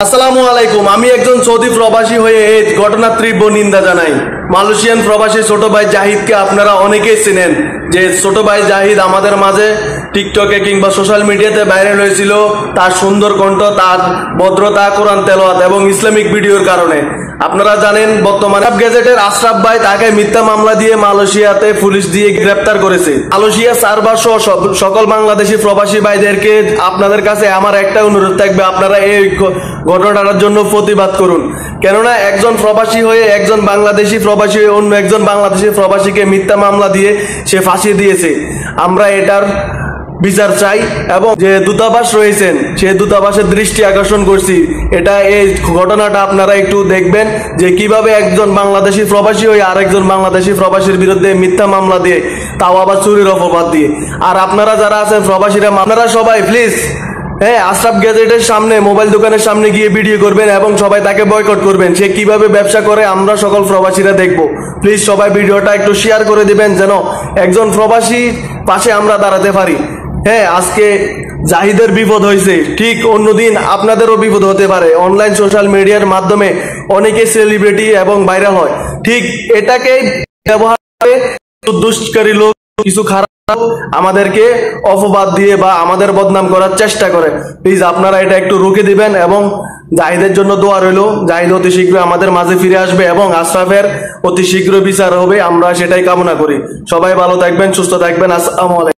আসসালামু আলাইকুম। আমি একজন সৌদি প্রবাসী হয়ে এই ঘটনার তীব্র নিন্দা জানাই। মালয়েশিয়ান প্রবাসী ছোট ভাই জাহিদকে আপনারা অনেকেই চিনেন। যে ছোট ভাই জাহিদ আমাদের মাঝে টিকটকে কিংবা সোশ্যাল মিডিয়াতে ভাইরাল হয়েছিল তার সুন্দর কণ্ঠ, তার ভদ্রতা, কোরআন তেলাওয়াত এবং ইসলামিক ভিডিওর কারণে। আপনারা জানেন বর্তমানে গ্যাজেটের আশরাফ ভাই তাকে মিথ্যা মামলা দিয়ে মালয়েশিয়াতে পুলিশ দিয়ে গ্রেপ্তার করেছে। মালয়েশিয়া সার্ভার সহ সকল বাংলাদেশি প্রবাসী ভাইদেরকে আপনাদের কাছে আমার একটা অনুরোধ থাকবে, আপনারা এই ঘটনাটার জন্য প্রতিবাদ করুন। কেননা একজন প্রবাসী হয়ে একজন বাংলাদেশি প্রবাসী হয়ে অন্য একজন বাংলাদেশি প্রবাসীকে মিথ্যা মামলা দিয়ে সে ফাঁসি দিয়েছে। আমরা এটার বিচার চাই এবং যে দূতাবাস রয়েছেন সেই দূতাবাসের দৃষ্টি আকর্ষণ করছি। এই ঘটনাটা আপনারা একটু দেখবেন যে কিভাবে একজন বাংলাদেশি প্রবাসী হয়ে আরেকজন বাংলাদেশি প্রবাসীর বিরুদ্ধে মিথ্যা মামলা দিয়ে, তাও আবার চুরির অপবাদ দিয়ে। আর আপনারা যারা আছেন প্রবাসীরা, আপনারা সবাই প্লিজ আশরাফ গ্যাজেটের সামনে, মোবাইল দোকানের সামনে গিয়ে ভিডিও করবেন এবং সবাই তাকে বয়কট করবেন। সে কিভাবে ব্যবসা করে আমরা সকল প্রবাসীরা দেখব। প্লিজ সবাই ভিডিওটা একটু শেয়ার করে দিবেন যেন একজন প্রবাসী পাশে আমরা দাঁড়াতে পারি। আজকে জাহিদের বিপদ হয়েছে, ঠিক অন্যদিন আপনাদেরও বিপদ হতে পারে। অনলাইন সোশ্যাল মিডিয়ার মাধ্যমে অনেকে সেলিব্রিটি এবং ভাইরাল হয়, ঠিক এটাকেই ব্যবহার করে দুষ্কৃতকারী লোক, কিছু খারাপ আমাদেরকে অপবাদ দিয়ে বা আমাদের বদনাম করার চেষ্টা করে। প্লিজ আপনারা এটা একটু রুখে দিবেন এবং জাহিদের জন্য দোয়া রইল। জাহিদ অতি শীঘ্র আমাদের মাঝে ফিরে আসবে এবং আশরাফের অতি শীঘ্র বিচার হবে, আমরা সেটাই কামনা করি। সবাই ভালো থাকবেন, সুস্থ থাকবেন। আসসালামু আলাইকুম।